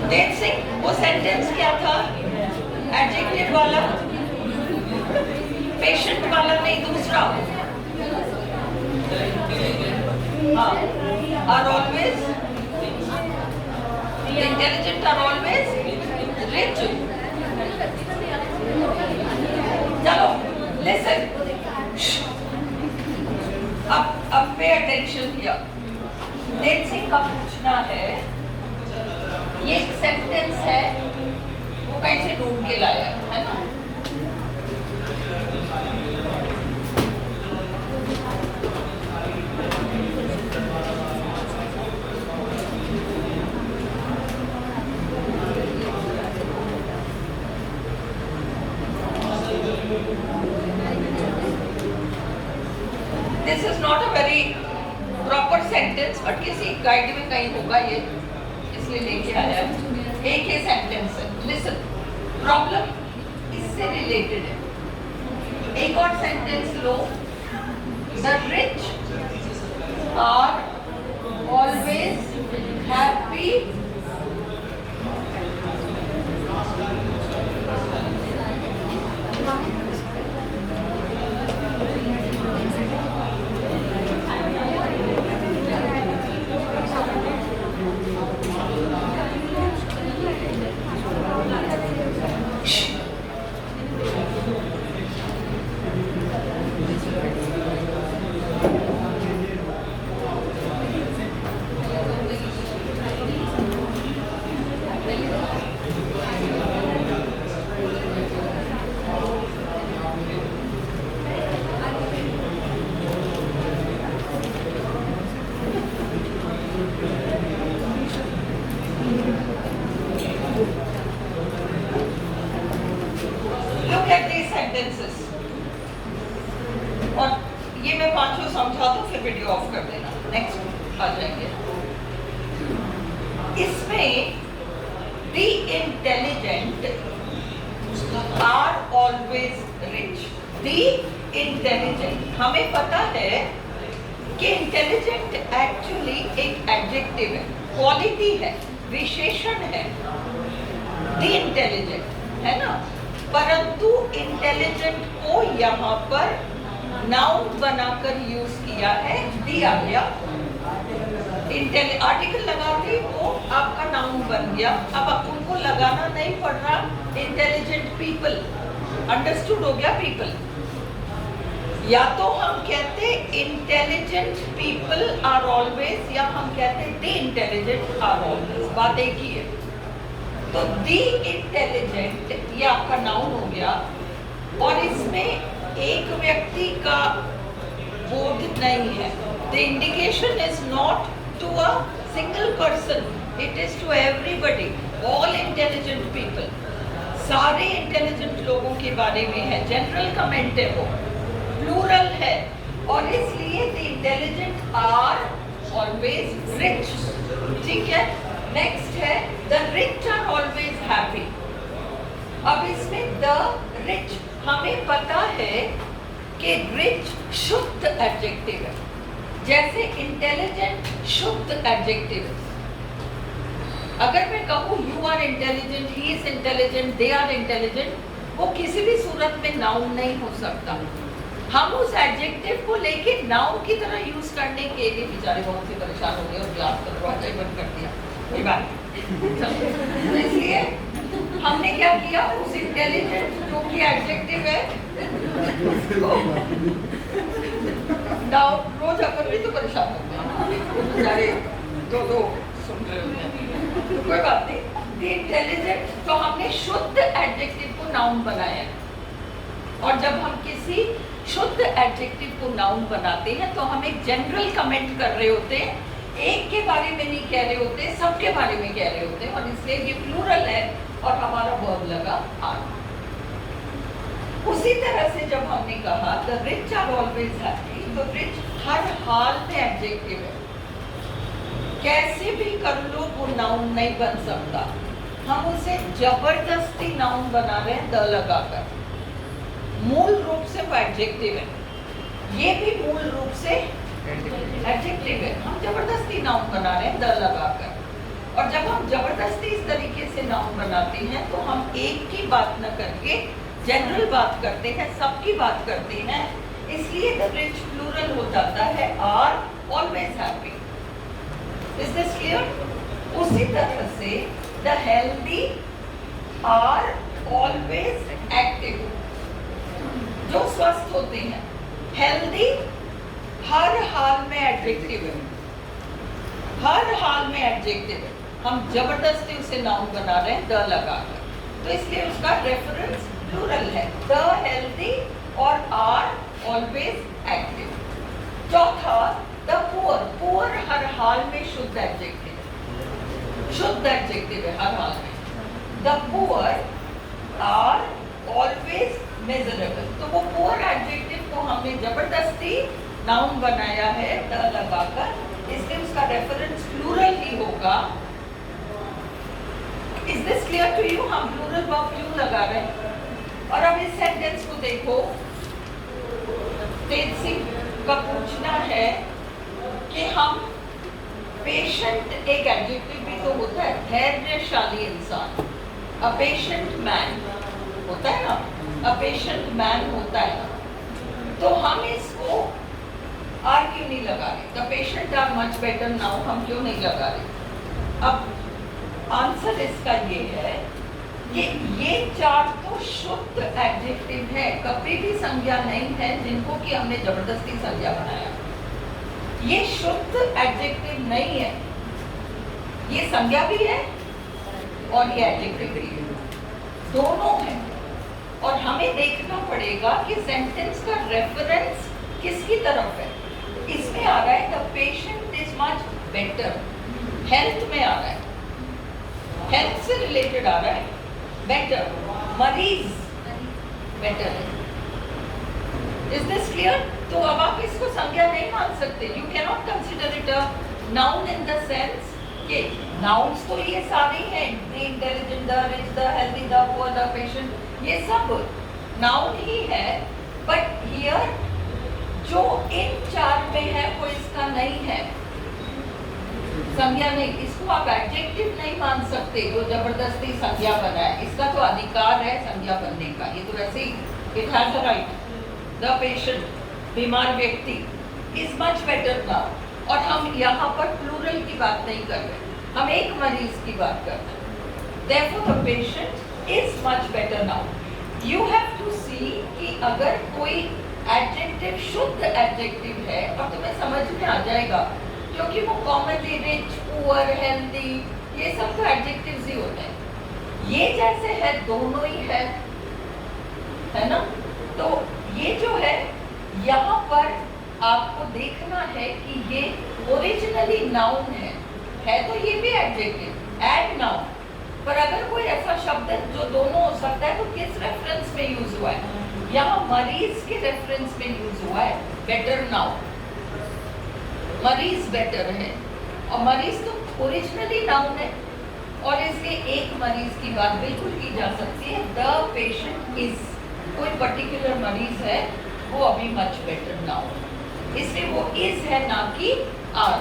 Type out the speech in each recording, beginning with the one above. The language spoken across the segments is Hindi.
तेज सिंह, वो सेंटेंस क्या था? एडजेक्टिव वाला, पेशेंट वाला नहीं, दूसरा। हाँ, are always intelligent, are always rich. चलो लिसन, अब पे अटेंशन हियर। तेज सिंह का पूछना है, ये एक सेंटेंस है, वो कैसे ढूंढ के लाया है ना? This is not a very proper sentence, but किसी गाइड में कहीं होगा ये, इसलिए लेके आया। एक ही सेंटेंस है, लिसन। प्रॉब्लम इससे रिलेटेड है। एक और सेंटेंस लो, the rich are always happy और ये मैं पांचों समझा दूं, फिर वीडियो ऑफ कर देना, नेक्स्ट आ जाएंगे। इसमें the intelligent are always rich. The intelligent, हमें पता है कि इंटेलिजेंट एक्चुअली एक एडजेक्टिव है, क्वालिटी है, विशेषण है। द इंटेलिजेंट है ना, परंतु इंटेलिजेंट को यहाँ पर नाउन बनाकर यूज किया है, दिया गया। आर्टिकल लगाते वो आपका नाउन बन गया। अब उनको लगाना नहीं पड़ रहा। इंटेलिजेंट पीपल, अंडरस्टूड हो गया पीपल। या तो हम कहते इंटेलिजेंट पीपल आर ऑलवेज, या हम कहते द इंटेलिजेंट आर ऑलवेज, बात एक ही है। तो द इंटेलिजेंट ये आपका नाउन हो गया, और इसमें एक व्यक्ति का बोध नहीं है। The indication is not to a single person, it is to everybody, all intelligent people. सारे इंटेलिजेंट लोगों के बारे में है, जनरल कमेंट है, वो प्लूरल है, और इसलिए the intelligent are always rich. ठीक है, नेक्स्ट है the rich are always happy. अब इसमें द रिच, हमें पता है कि रिच शुद्ध एडजेक्टिव है, जैसे इंटेलिजेंट शुद्ध एडजेक्टिव है। अगर मैं कहूँ you are intelligent, he is intelligent, they are intelligent, वो किसी भी सूरत में नाउन नहीं हो सकता। हम उस एडजेक्टिव को लेके नाउन की तरह यूज करने के लिए बेचारे बहुत से परेशान हो गए और क्लास का दरवाजा बंद कर दिया। कोई बात नहीं, इसलिए हमने क्या किया, उस इंटेलिजेंट जो कि एडजेक्टिव है रोज अपन भी तो परेशान होते हैं, बेचारे दो सुन रहे होते हैं, तो कोई बात नहीं। इंटेलिजेंट तो हमने शुद्ध एडजेक्टिव को नाउन बनाया, और जब हम किसी शुद्ध एडजेक्टिव को नाउन बनाते हैं तो हम एक जनरल कमेंट कर रहे होते हैं, एक के बारे में नहीं कह रहे होते, सबके बारे में कह रहे होते हैं, और इसलिए ये प्लूरल है और हमारा वर्ब लगा आर। उसी तरह से जब हमने कहा the rich are always happy, तो रिच हर हाल में एडजेक्टिव है, कैसे भी कर लो वो नाउन नहीं बन सकता। हम उसे जबरदस्ती नाउन बना रहे हैं द लगाकर। मूल रूप से वो एडजेक्टिव है, ये भी मूल रूप से एडजेक्टिव है, हम जबरदस्ती नाउन बना रहे हैं द लगाकर। और जब हम जबरदस्ती इस तरीके से नाउन बनाते हैं तो हम एक की बात न करके जनरल बात करते हैं, सबकी बात करते हैं, इसलिए द रिच प्लूरल हो जाता है are always happy. Is this clear? उसी तरह से the healthy are always active, जो स्वस्थ होते हैं। हेल्दी हर हाल में एडजेक्टिव है, हर हाल में एडजेक्टिव है, हम जबरदस्ती उसे नाउन बना रहे हैं द लगाकर, तो इसलिए उसका रेफरेंस प्लूरल है, द हेल्दी और आर ऑलवेज एक्टिव। चौथा, द पुअर, पुअर हर हाल में शुद्ध एडजेक्टिव है, शुद्ध एडजेक्टिव है हर हाल में। The poor are always miserable, तो वो पुअर एडजेक्टिव को हमने जबरदस्ती नाउन बनाया है द लगाकर, इसलिए उसका रेफरेंस प्लूरल ही होगा। Is this clear to you? हम प्लूरल वर्ब क्यों लगा रहे हैं? और अब इस सेंटेंस को देखो, तेज सिंह का पूछना है कि हम पेशेंट, एक एडजेक्टिव भी तो होता है, धैर्यशाली इंसान, अ पेशेंट मैन होता है ना, अ पेशेंट मैन होता है, तो हम इसको आर क्यों नहीं लगा रहे? The patient are much better now, हम क्यों नहीं लगा रहे? अब आंसर इसका ये है कि ये चार तो शुद्ध एडजेक्टिव है, कभी भी संज्ञा नहीं है जिनको कि हमने जबरदस्ती संज्ञा बनाया। ये शुद्ध एडजेक्टिव नहीं है, ये संज्ञा भी है और ये एडजेक्टिव भी है, दोनों है। और हमें देखना पड़ेगा कि सेंटेंस का रेफरेंस किसकी तरफ है। इसमें आ रहा है the patient is much better, health में आ रहा है, हेल्थ से रिलेटेड आ रहा है, बेटर, मरीज बेटर है। Is this clear? तो अब आप इसको संज्ञा नहीं मान सकते, you cannot consider it a noun in the sense कि नाउन्स तो ये सारे हैं, the intelligent, the rich, the healthy, the poor, the patient, ये सब नाउन ही है, बट हियर जो इन चार में है वो इसका नहीं है, संज्ञा नहीं, इसको आप एडजेक्टिव नहीं मान सकते जो जबरदस्ती संज्ञा बना है, इसका तो अधिकार है संज्ञा बनने का, ये तो वैसे ही it has a right. The patient, बीमार व्यक्ति, इज मच बेटर नाउ, और हम यहाँ पर प्लूरल की बात नहीं कर रहे, हम एक मरीज की बात कर रहे हैं। Therefore the patient is much better now. You have to see कि अगर कोई एडजेक्टिव शुद्ध एडजेक्टिव है और तुम्हें समझ में आ जाएगा, क्योंकि वो कॉमनली रिच, पुअर, हेल्दी, ये सब तो एडजेक्टिव्स ही होते हैं। ये जैसे है दोनों ही है ना? तो ये जो है यहाँ पर आपको देखना है कि ये ओरिजिनली नाउन है तो ये भी एडजेक्टिव, एड नाउन, पर अगर कोई ऐसा शब्द है जो दोनों हो सकता है तो किस रेफरेंस में यूज हुआ है? यहाँ मरीज के रेफरेंस में यूज हुआ है, बेटर नाउ, मरीज बेटर है, और मरीज तो ओरिजिनली नाउन है, और इसलिए एक मरीज की बात बिल्कुल की जा सकती है, द पेशेंट इज, कोई पर्टिकुलर मरीज है वो अभी मच बेटर नाउ, इसलिए वो इज है ना कि आर।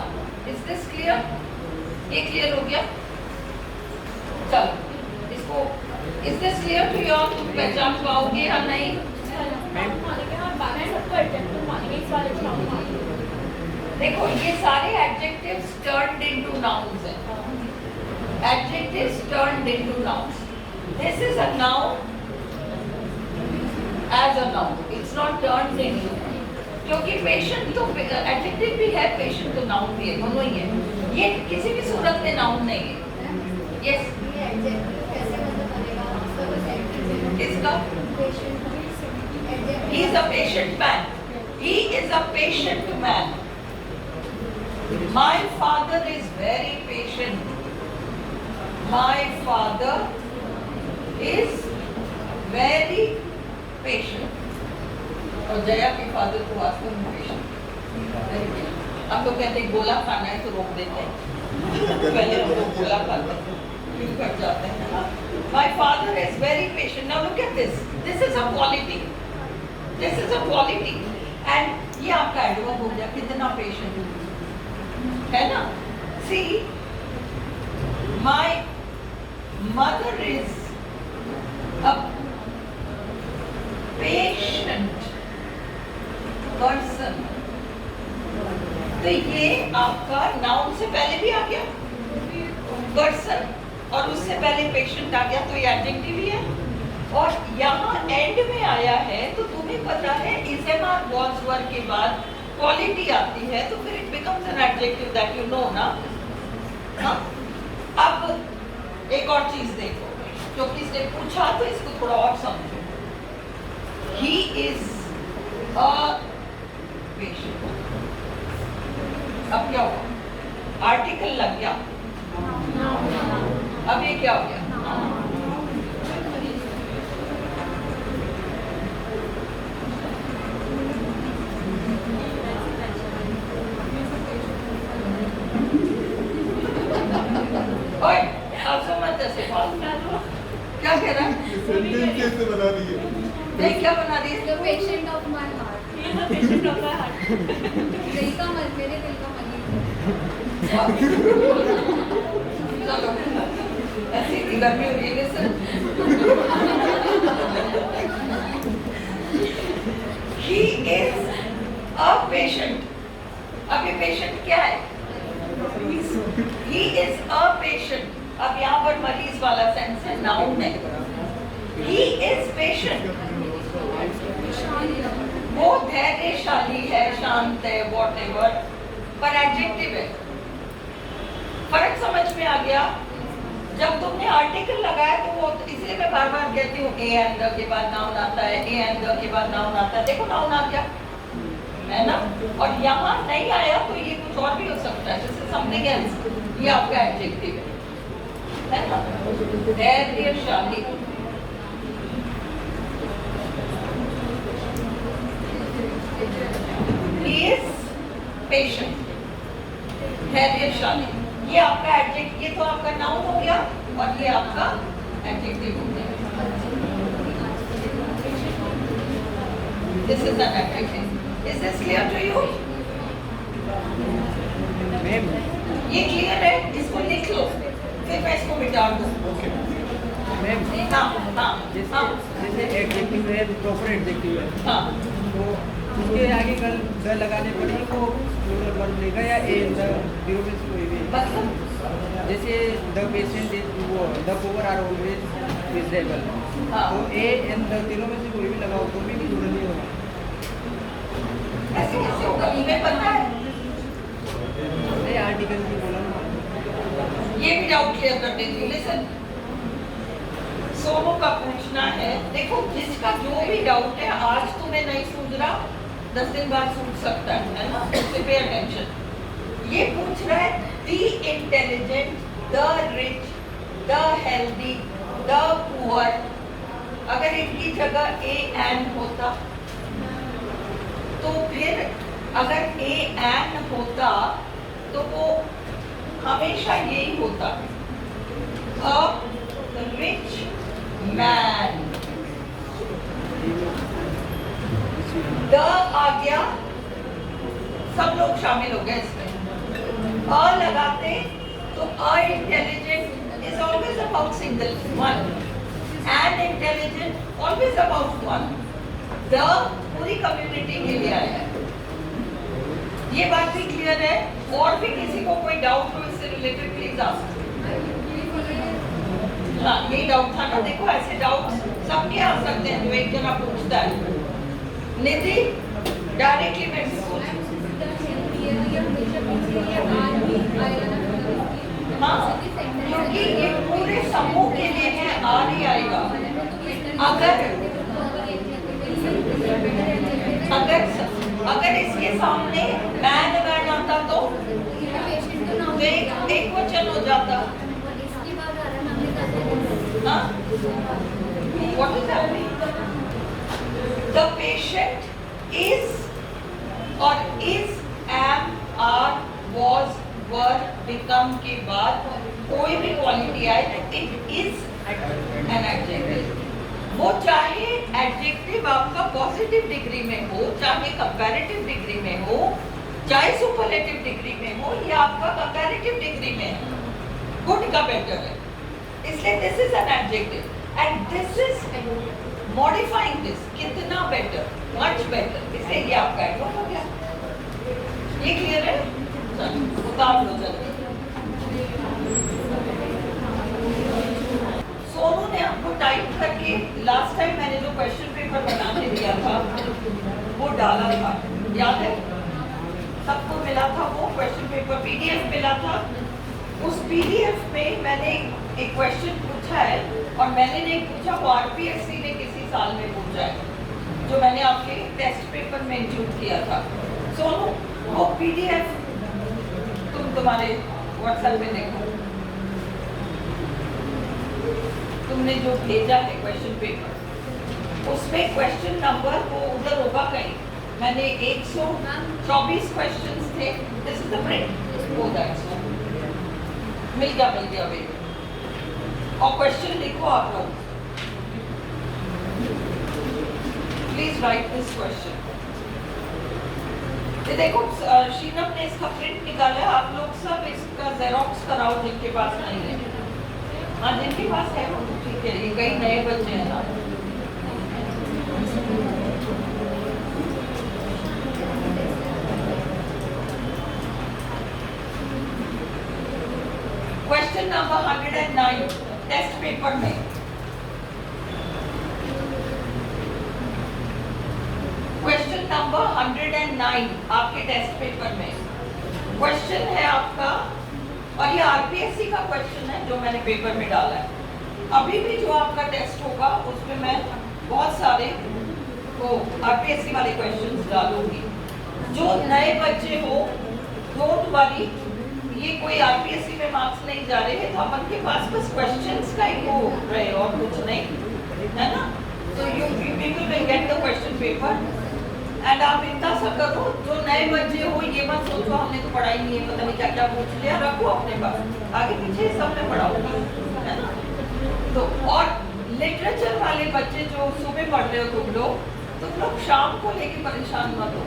Is this clear? ये क्लियर हो गया? चलो इसको, is this clear to you? तुम पहचान पाओगे या नहीं? देखो ये सारे एडजेक्टिव्स टर्न्ड इनटू नाउन्स हैं, adjectives turned into nouns. This is a noun as a noun, it's not turned into, क्योंकि पेशेंट तो एडजेक्टिव भी है, पेशेंट तो नाउन भी है, दोनों ही है, ये किसी भी सूरत में नाउन नहीं है। यस, इसका he is a patient man, he is a patient man, my father is very patient, my father is very patient, और जया के फादर को वास्तव में पेशेंट। हम तो कहते हैं गोला खाना है तो रोक देते हैं, पहले हम लोग गोला खाते हैं, फिर कर जाते हैं। My father is very patient. Now look at this. This is a quality. This is a quality. And ये आपका एडवर्ब हो गया, कितना पेशेंट है ना? See, mother is a patient person, तो ये आपका नाउन से पहले भी आ गया पर्सन और उससे पहले पेशेंट आ गया, तो ये एडजेक्टिव ही है। और यहाँ एंड में आया है तो तुम्हें पता है इसेमार वॉज वर के बाद क्वालिटी आती है तो फिर it becomes an adjective that you know ना। हाँ? अब एक और चीज देखो, जो किसने पूछा तो इसको थोड़ा और समझो। ही इज अ पेशेंट, अब क्या हुआ? आर्टिकल लग गया, अब ये क्या हो गया? ओए, अब समझ जैसे बात क्या कह रहा है? सेंटेंस कैसे बना रही है? नहीं, क्या बना रही है? The patient of my heart. Patient of my heart. दिल का मर, मेरे दिल का मरीज। चलो, ऐसी इतनी गर्मी हो रही है sir. He is a patient. अब ये पेशेंट क्या है? He is a patient. अब यहाँ पर मरीज वाला सेंस है, नाउन है। He is patient. वो धैर्यशाली है, शांत है, whatever, पर एडजेक्टिव है। फर्क समझ में आ गया? जब तुमने आर्टिकल लगाया तो वो, इसलिए मैं बार बार कहती हूँ ए एंड द के बाद नाउन आता है, ए एंड द के बाद नाउन आता है। देखो नाउन आ गया है ना, और यहाँ नहीं आया तो ये कुछ और भी हो सकता है, जैसे समथिंग एल्स, ये आपका एडजेक्टिव है ना। धैर्यशाली, पेशेंट, धैर्यशाली, ये आपका एडजेक्टिव, ये तो आपका नाउन हो गया और ये आपका एडजेक्टिव हो गया। This is an adjective. Is this clear to you? ये क्लियर है? इसको लिख लो, फिर मैं इसको मिटा दूँ। जैसे एडजेक्टिव है, प्रॉपर एडजेक्टिव है, हाँ, तो उसके आगे कल द लगाने पर ही वो प्लूरल वर्ब लेगा या ए द जीरो में से कोई भी? मतलब जैसे द पेशेंट इज, वो the poor are always miserable, हाँ। तो ए एंड द तीनों में से कोई भी लगाओ तो भी प्लूरल ही होगा। ऐसे कैसे होगा? तुम्हें पता है? नहीं, आर्टिकल की बोला ना। ये भी डाउट क्लियर कर देती हूँ। लिसन, सोनू का पूछना है, देखो जिसका जो भी डाउट है, आज तुम्हें नहीं सूझ रहा, 10 दिन बाद सूझ सकता है ना, उससे पे अटेंशन। ये पूछ रहा है the intelligent, the rich, the healthy, the poor, अगर इनकी जगह ए एन होता तो फिर अगर ए एन होता तो वो हमेशा यही होता, अ रिच मैन। द आ गया, सब लोग शामिल हो गए इसमें। अ लगाते तो अ intelligent is always about single one, an intelligent always about one. The पूरी कम्युनिटी के लिए आया है। ये बात भी क्लियर है? और भी किसी को कोई डाउट हो इससे रिलेटेड प्लीज आस्क। हाँ, ये डाउट था ना, देखो ऐसे डाउट सबके आ सकते हैं जो एक जना पूछता है। निधि डायरेक्टली मेरे से पूछ। हाँ, क्योंकि ये पूरे समूह के लिए है, आ नहीं आएगा। अगर इसके सामने मैन वैन आता तो एक वचन हो जाता। हाँ? What is happening? The patient is or is, am, are, was, were, become के बाद कोई भी क्वालिटी आए तो it is an adjective। वो चाहे एडजेक्टिव आपका पॉजिटिव डिग्री में हो, चाहे कंपैरेटिव डिग्री में हो, चाहे सुपरलेटिव डिग्री में हो, या आपका कंपैरेटिव डिग्री में है, गुड का बेटर है। इसलिए this is an adjective and this is modifying this, कितना better, much better, इसलिए ये आपका adverb हो गया। ये क्लियर है? चलो उतार लो जल्दी। सोनू ने आपको टाइप करके लास्ट टाइम मैंने जो क्वेश्चन पेपर बना के दिया था वो डाला था, याद है? सबको मिला था वो क्वेश्चन पेपर, पीडीएफ मिला था। उस पीडीएफ में मैंने एक क्वेश्चन पूछा है और मैंने नहीं पूछा, वो आरपीएससी ने किसी साल में पूछा है, जो मैंने आपके टेस्ट पेपर में इंक्लूड किया था। सोनू वो पीडीएफ तुम्हारे व्हाट्सएप में देखो, तुमने जो भेजा है क्वेश्चन पेपर, उसमें क्वेश्चन नंबर वो उधर होगा कहीं। मैंने 124 क्वेश्चंस थे। दिस इज द प्रिंट, वो दैट्स मिल गया वे। और क्वेश्चन लिखो आप लोग, प्लीज राइट दिस क्वेश्चन। ये देखो शीनम ने इसका प्रिंट निकाला है, आप लोग सब इसका जेरोक्स कराओ जिनके पास नहीं है। हाँ जिनके पास है वो ठीक है, ये कई नए बच्चे हैं ना। क्वेश्चन नंबर 109 टेस्ट पेपर में, क्वेश्चन नंबर 109 आपके टेस्ट पेपर में क्वेश्चन है आपका, और ये आरपीएससी का क्वेश्चन है जो मैंने पेपर में डाला है। अभी भी जो आपका टेस्ट होगा उसमें मैं बहुत सारे वो आरपीएससी वाले क्वेश्चंस डालूंगी। जो नए बच्चे हो डोंट वरी, ये कोई आरपीएससी में मार्क्स नहीं जा रहे हैं, तो अपन के पास बस क्वेश्चंस का ही हो रहे और कुछ नहीं, है ना? तो you people will get the question paper and आप इतना सा करो, जो नए बच्चे हो ये मत सोचो हमने तो पढ़ाई नहीं है, पता नहीं क्या क्या पूछ लिया, रखो अपने पास, आगे पीछे सब में पढ़ाऊंगी, है ना? तो और लिटरेचर वाले बच्चे जो सुबह पढ़ रहे हो तुम लोग शाम को लेके परेशान मत हो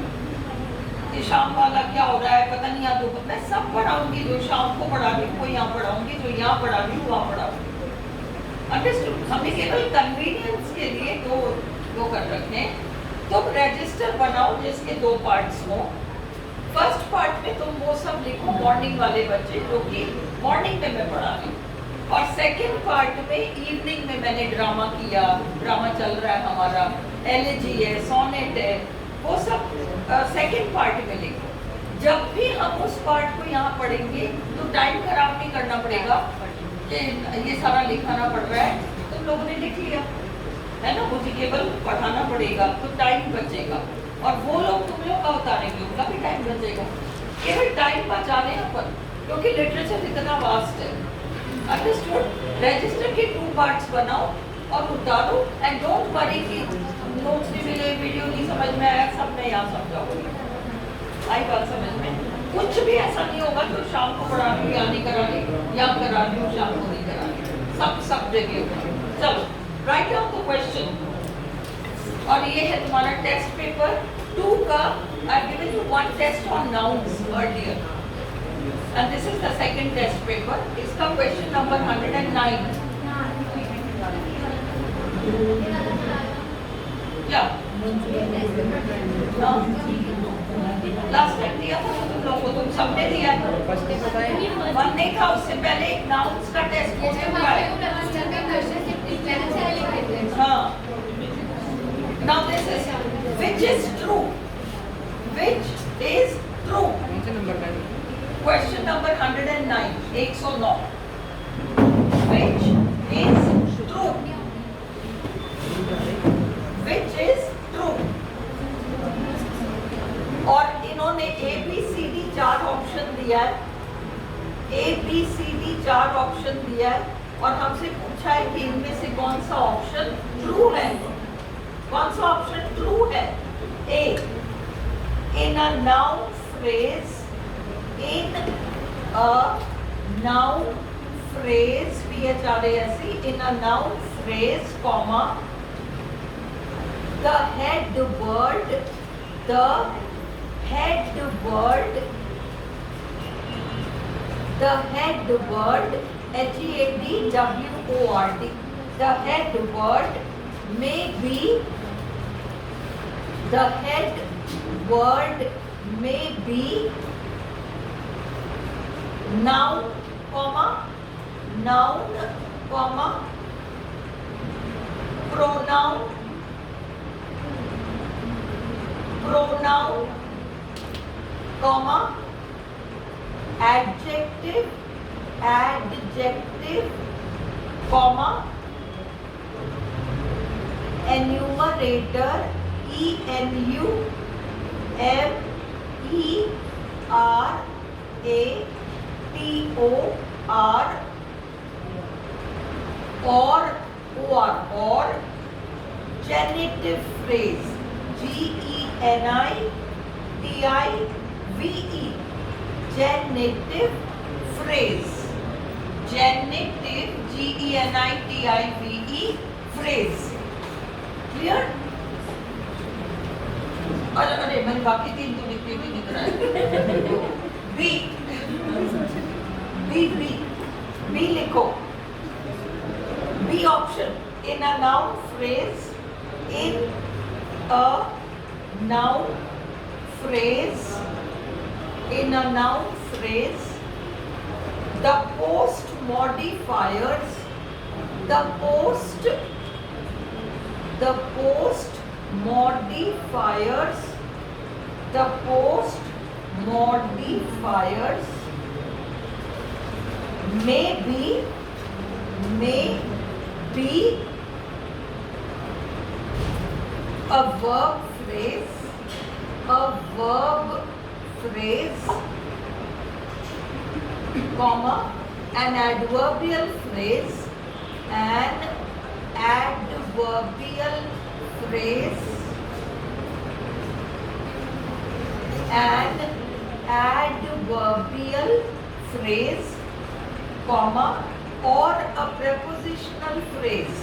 कि शाम वाला क्या हो रहा है, पता नहीं याद हो। मैं सब पढ़ाऊंगी, जो शाम को पढ़ा रही हूँ वो यहाँ पढ़ाऊंगी, जो यहाँ पढ़ा रही हूँ वहाँ पढ़ाऊंगी। अंडरस्टूड? हमने केवल कन्वीनियंस के लिए दो कर रखे हैं। तुम रजिस्टर बनाओ जिसके 2 पार्ट्स हो। फर्स्ट पार्ट में तुम वो सब लिखो मॉर्निंग वाले बच्चे जो कि मॉर्निंग में मैं पढ़ा रही हूँ, और सेकंड पार्ट में इवनिंग में मैंने ड्रामा किया, ड्रामा चल रहा है हमारा, एलेजी है, सोनेट है, वो सब सेकंड पार्ट में लिखो। जब भी हम उस पार्ट को यहाँ पढ़ेंगे तो टाइम खराब नहीं करना पड़ेगा कि ये सारा लिखाना पड़ रहा है, तुम लोगों ने लिख लिया है ना, मुझे केवल पढ़ाना पड़ेगा तो टाइम बचेगा, और वो लोग तुम लोग का उतारेंगे उनका भी टाइम बचेगा। केवल टाइम बचा रहे हैं अपन, क्योंकि लिटरेचर इतना वास्ट है। अंडरस्टूड? रजिस्टर के 2 पार्ट्स बनाओ और उतारो, एंड डोंट वरी कि नोट्स नहीं मिले, वीडियो नहीं समझ में आया, सब मैं यहाँ समझाऊंगी। आई बात समझ में? कुछ भी ऐसा नहीं होगा तो शाम को पढ़ा रही हूँ या नहीं करा रही, या करा रही हूँ शाम को नहीं करा रही, सब जगह। चलो राइट डाउन द क्वेश्चन। और ये है तुम्हारा टेस्ट पेपर 2 का। I given you 1 test on nouns earlier and this is the second test paper. इसका क्वेश्चन नंबर 109 या लास्ट टाइम दिया था तुम लोगों को, तुम सबने दिया था। मन नहीं था, उससे पहले एक नाउन्स का टेस्ट हो चुका है। हाँ, now this is which is true, which is true. Question number 109, 109. Which is true? Which is true? और इन्होंने A B C D 4 option दिया है, A B C D 4 option दिया है, और हमसे पूछा है कि इनमें से कौन सा ऑप्शन ट्रू है। कौन सा ऑप्शन ट्रू है? A, in a noun phrase, in a noun phrase, PHRASE, in a noun phrase, comma, the head word HEADWORD. The head word may be noun, comma, pronoun, comma, adjective, comma, enumerator, ENUMERATOR, or genitive phrase, GENITIVE, genitive phrase, genitive, GENITIVE, phrase. Clear? अरे मैंने बाकी तीन तो लिख के भी दिख रहा है. B लिखो. B option. In a noun phrase, the post modifiers may be a verb phrase, comma, an adverbial phrase, comma, or a prepositional phrase,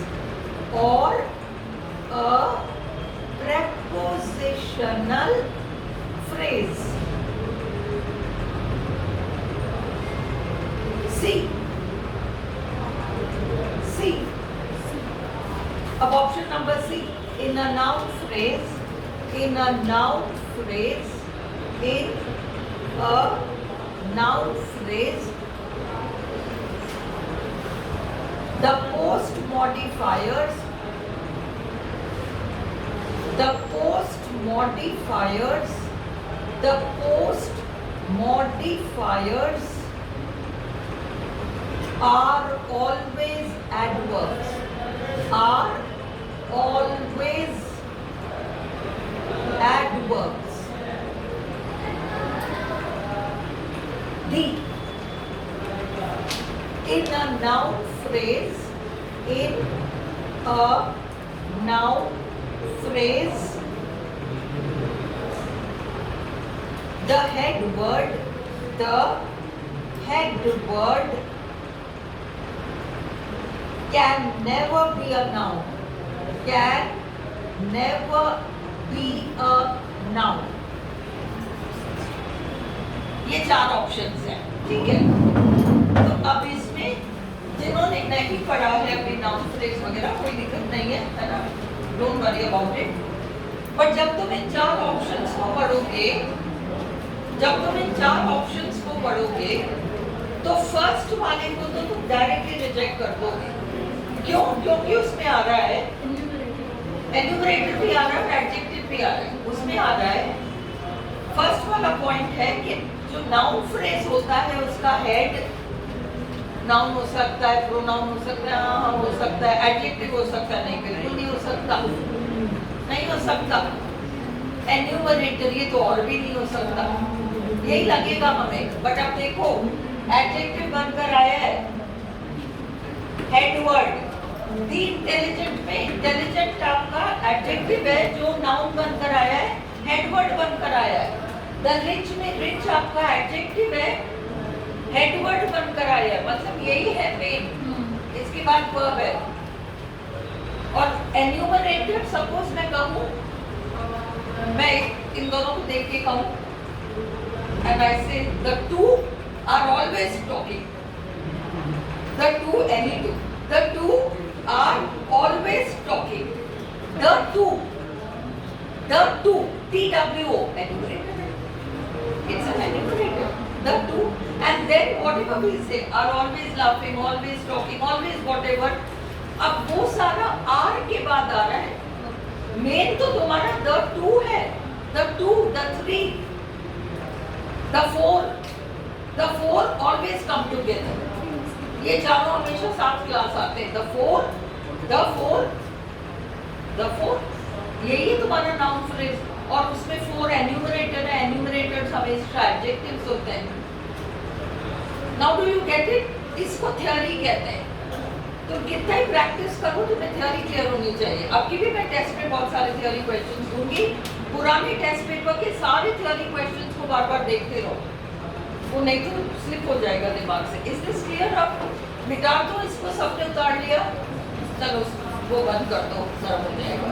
C. अब option number C. In a noun phrase, the post modifiers are always adverbs. D. In a noun phrase, the head word can never be a noun. ये 4 ऑप्शंस हैं, ठीक है. तो अब इसमें जिन्होंने नहीं पढ़ा है अभी नाउन फ्रेज वगैरह, कोई दिक्कत नहीं है, है ना, don't worry about it. But जब तुम इन 4 ऑप्शंस को पढ़ोगे, तो फर्स्ट वाले को तो तुम डायरेक्टली रिजेक्ट कर दोगे. क्यों? क्योंकि उसमें आ रहा है एन्यूमरेटर भी आ रहा है, एडजेक्टिव भी आ रहा है, उसमें आ रहा है. फर्स्ट वाला पॉइंट है कि जो नाउन फ्रेज होता है उसका हेड नाउन हो सकता है, प्रोनाउन हो सकता है, हो सकता है, एडजेक्टिव हो सकता है, नहीं बिल्कुल नहीं हो सकता. एन्यूमरेटर ये तो और भी नहीं हो सकता, यही लगेगा हमें. बट अब देखो एडजेक्टिव बनकर आया है हेड वर्ड. दी इंटेलिजेंट में इंटेलिजेंट आपका एडजेक्टिव है जो नाउन बनकर आया है, हेड वर्ड बनकर आया है. द रिच में रिच आपका एडजेक्टिव है, हेड वर्ड बनकर आया है. मतलब यही है मेन. इसके बाद वर्ब है. और एन्यूमरेटर सपोज मैं कहूँ, मैं इन दोनों को देख के कहूँ and I say the two are always talking. The two, any two. The two are always talking. The two, TWO, enumerator. It's an enumerator. The two, and then whatever we say are always laughing, always talking, always whatever. अब वो सारा R के बाद आ रहा है. Main तो तुम्हारा the two है, the two, the three, the four always come together. ये चारों हमेशा साथ क्लास आते हैं. The four, यही है तुम्हारा नाउन फ्रेज. और उसमें फोर एन्यूमरेटर है. एन्यूमरेटर्स हमेशा एडजेक्टिव्स होते हैं. Now do you get it? इसको थ्योरी कहते हैं. तो कितना ही प्रैक्टिस करो तुम्हें थ्योरी क्लियर होनी चाहिए. अबकी भी मैं टेस्ट में बहुत सारे थ्योरी क्वेश्चंस दूंगी. पुराने टेस्ट पेपर के सारे थ्योरी क्वेश्चंस को बार बार देखते रहो. वो नहीं तो स्लिप हो जाएगा दिमाग से. Is this clear? अब मिटा दो इसको. सबने उतार लिया. चलो वो बंद कर दो. सर्व हो जाएगा.